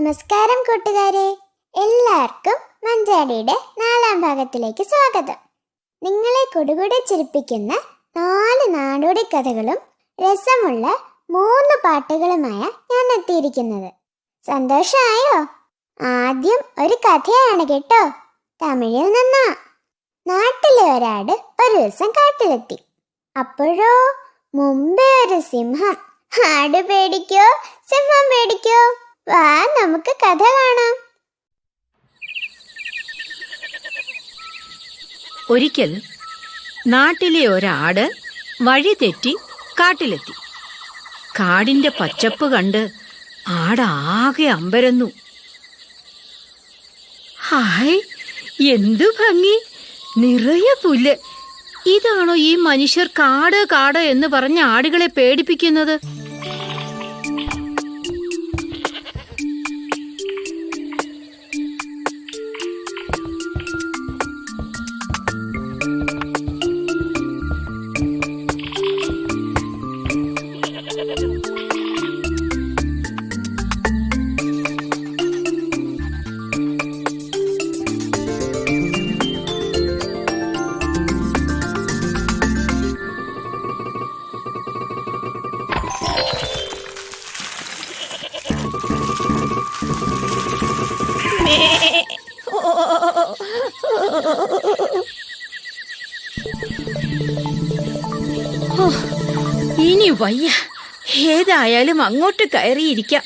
നമസ്കാരം കൂട്ടുകാരെ, എല്ലാവർക്കും മഞ്ചാടിയുടെ 4ാം ഭാഗത്തിലേക്ക് സ്വാഗതം. നിങ്ങളെ കൊടുകൂടെ ചിരിപ്പിക്കുന്ന 4 നാടോടി കഥകളും രസമുള്ള 3 പാട്ടുകളുമായ ഞാൻ എത്തിയിരിക്കുന്നത്. സന്തോഷമായോ? ആദ്യം ഒരു കഥയാണ് കേട്ടോ, തമിഴിൽ നിന്നാ. നാട്ടിലെ ഒരാട് ഒരു ദിവസം കാട്ടിലെത്തി. അപ്പോഴോ മുമ്പേ ഒരു സിംഹം. ആട് പേടിക്കോ സിംഹം പേടിക്കോ? വാ, നമുക്ക് കഥ കാണാം. ഒരിക്കൽ നാട്ടിലെ ഒരാട് വഴി തെറ്റി കാട്ടിലെത്തി. കാടിന്റെ പച്ചപ്പ് കണ്ട് ആടാകെ അമ്പരന്നു. ഹായ്, എന്തു ഭംഗി! നിറയെ പുല്ല്! ഇതാണോ ഈ മനുഷ്യർ കാട് കാട് എന്ന് പറഞ്ഞ ആടുകളെ പേടിപ്പിക്കുന്നത്? ഇനി വയ്യ, ഏതായാലും അങ്ങോട്ട് കയറിയിരിക്കാം.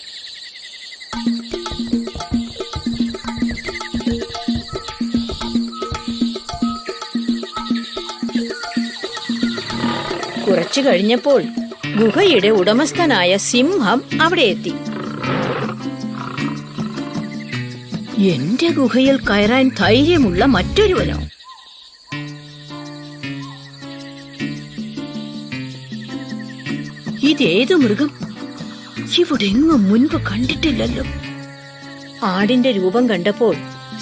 കുറച്ചു കഴിഞ്ഞപ്പോൾ ഗുഹയുടെ ഉടമസ്ഥനായ സിംഹം അവിടെ എത്തി. എന്റെ ഗുഹയിൽ കയറാൻ ധൈര്യമുള്ള മറ്റൊരുവനോ? ഇതേതു മൃഗം? ഇവിടെങ്ങും മുൻപ് കണ്ടിട്ടില്ലല്ലോ. ആടിന്റെ രൂപം കണ്ടപ്പോൾ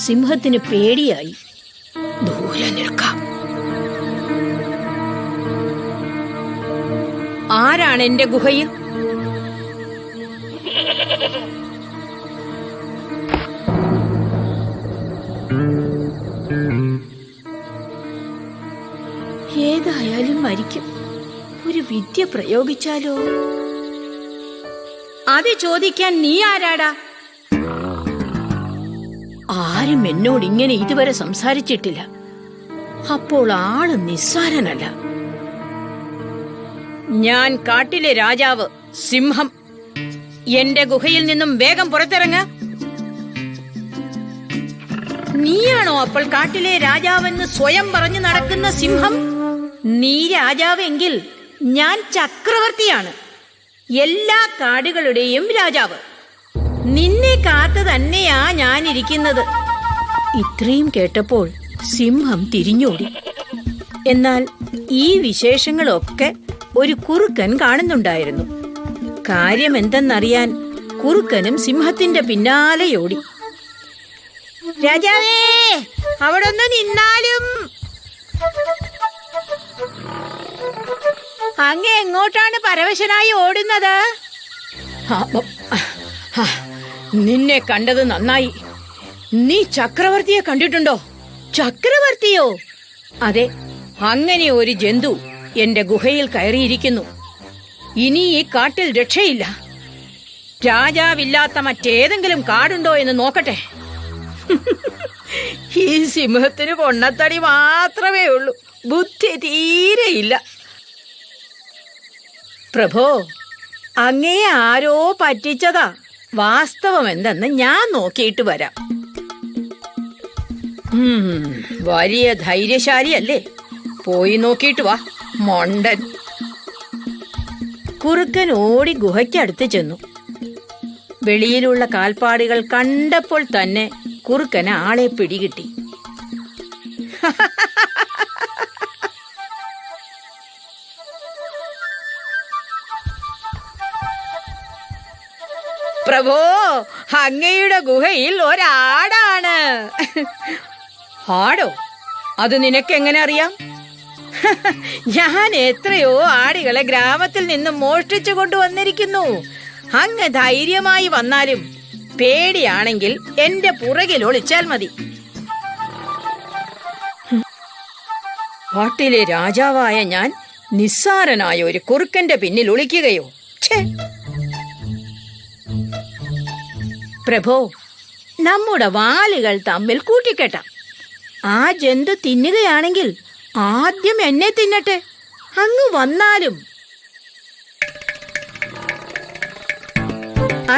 സിംഹത്തിന് പേടിയായി. ദൂരെ നിൽക്കാം. ആരാണ് എന്റെ ഗുഹയിൽ? ഏതായാലും മരിക്കും. ഒരു വിദ്യ പ്രയോഗിച്ചാലോ? അത് ചോദിക്കാൻ നീ ആരാടാ? ആരും എന്നോട് ഇങ്ങനെ ഇതുവരെ സംസാരിച്ചിട്ടില്ല. അപ്പോൾ ആള് നിസ്സാരനല്ല. ഞാൻ കാട്ടിലെ രാജാവ് സിംഹം. എന്റെ ഗുഹയിൽ നിന്നും വേഗം പുറത്തിറങ്ങ. നീയാണോ അപ്പോൾ കാട്ടിലെ രാജാവെന്ന് സ്വയം പറഞ്ഞു നടക്കുന്ന സിംഹം? നീ രാജാവെങ്കിൽ ഞാൻ ചക്രവർത്തിയാണ്, എല്ലാ കാടുകളുടെയും രാജാവ്. നിന്നെ കാത്തു തന്നെയാ ഞാനിരിക്കുന്നത്. ഇത്രയും കേട്ടപ്പോൾ സിംഹം തിരിഞ്ഞോടി. എന്നാൽ ഈ വിശേഷങ്ങളൊക്കെ ഒരു കുറുക്കൻ കാണുന്നുണ്ടായിരുന്നു. കാര്യം എന്തെന്നറിയാൻ കുറുക്കനും സിംഹത്തിന്റെ പിന്നാലെ ഓടി. രാജാവേ, അവിടെ ഒന്ന് നിന്നാലും. അങ്ങ് എങ്ങോട്ടാണ് പരവശനായി ഓടുന്നത്? നിന്നെ കണ്ടത് നന്നായി. നീ ചക്രവർത്തിയെ കണ്ടിട്ടുണ്ടോ? ചക്രവർത്തിയോ? അതെ, അങ്ങനെ ഒരു ജന്തു എന്റെ ഗുഹയിൽ കയറിയിരിക്കുന്നു. ഇനി ഈ കാട്ടിൽ രക്ഷയില്ല. രാജാവില്ലാത്ത മറ്റേതെങ്കിലും കാടുണ്ടോ എന്ന് നോക്കട്ടെ. ഈ സിംഹത്തിന് പൊണ്ണത്തടി മാത്രമേ ഉള്ളൂ, ബുദ്ധി തീരെയില്ല. പ്രഭോ, അങ്ങേ ആരോ പറ്റിച്ചതാ. വാസ്തവം എന്തെന്ന് ഞാൻ നോക്കിയിട്ട് വരാം. വലിയ ധൈര്യശാലിയല്ലേ? പോയി നോക്കിയിട്ട് വാ, മൊണ്ടൻ. കുറുക്കൻ ഓടി ഗുഹയ്ക്കടുത്ത് ചെന്നു. വെളിയിലുള്ള കാൽപ്പാടുകൾ കണ്ടപ്പോൾ തന്നെ കുറുക്കന് ആളെ പിടികിട്ടി. പ്രഭോ, അങ്ങയുടെ ഗുഹയിൽ ഒരാടാണ്. ആടോ? അത് നിനക്കെങ്ങനെ അറിയാം? ഞാൻ എത്രയോ ആടുകളെ ഗ്രാമത്തിൽ നിന്നും മോഷ്ടിച്ചു കൊണ്ടുവന്നിരിക്കുന്നു. അങ്ങ് ധൈര്യമായി വന്നാലും പേടിയാണെങ്കിൽ എന്റെ പുറകിൽ ഒളിച്ചാൽ മതി. കാട്ടിലെ രാജാവായ ഞാൻ നിസ്സാരനായ ഒരു കുറുക്കന്റെ പിന്നിൽ ഒളിക്കുകയോ? പ്രഭോ, നമ്മുടെ വാലുകൾ തമ്മിൽ കൂട്ടിക്കെട്ടാം. ആ ജന്തു തിന്നുകയാണെങ്കിൽ ആദ്യം എന്നെ തിന്നട്ടെ, അങ്ങ് വന്നാലും.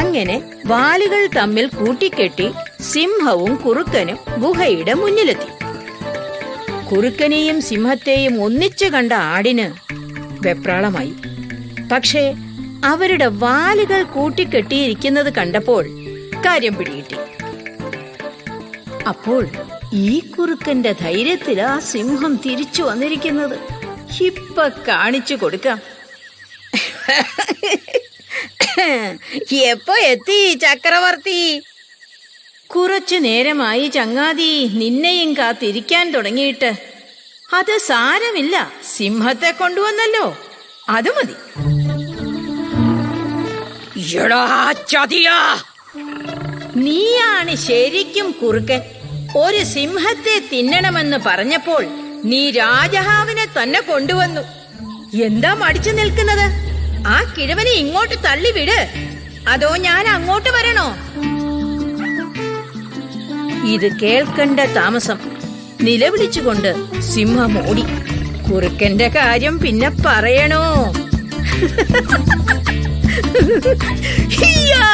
അങ്ങനെ വാലുകൾ തമ്മിൽ കൂട്ടിക്കെട്ടി സിംഹവും കുറുക്കനും ഗുഹയുടെ മുന്നിലെത്തി. കുറുക്കനെയും സിംഹത്തെയും ഒന്നിച്ചു കണ്ട ആടിന് വെപ്രാളമായി. പക്ഷേ അവരുടെ വാലുകൾ കൂട്ടിക്കെട്ടിയിരിക്കുന്നത് കണ്ടപ്പോൾ കാര്യം പിടികിട്ടി. അപ്പോൾ ഈ കുറുക്കന്റെ ധൈര്യത്തിൽ ആ സിംഹം തിരിച്ചു വന്നിരിക്കുന്നത്. ഇപ്പൊ കാണിച്ചു കൊടുക്കാം. എപ്പോ എത്തി ചക്രവർത്തി? കുറച്ചു നേരമായി ചങ്ങാതി, നിന്നെയും കാത്തിരിക്കാൻ തുടങ്ങിയിട്ട്. അത് സാരമില്ല, സിംഹത്തെ കൊണ്ടുവന്നല്ലോ, അത് മതി. നീയാണ് ശരിക്കും കുറുക്കൻ. ഒരു സിംഹത്തെ തിന്നണമെന്ന് പറഞ്ഞപ്പോൾ നീ രാജഹാവിനെ തന്നെ കൊണ്ടുവന്നു. എന്താ മടിച്ചു നിൽക്കുന്നത്? ആ കിഴവനെ ഇങ്ങോട്ട് തള്ളിവിട്, അതോ ഞാൻ അങ്ങോട്ട് വരണോ? ഇത് കേൾക്കണ്ട താമസം നിലവിളിച്ചുകൊണ്ട് സിംഹം ഓടി. കുറുക്കന്റെ കാര്യം പിന്നെ പറയണോ? ഹിയാ!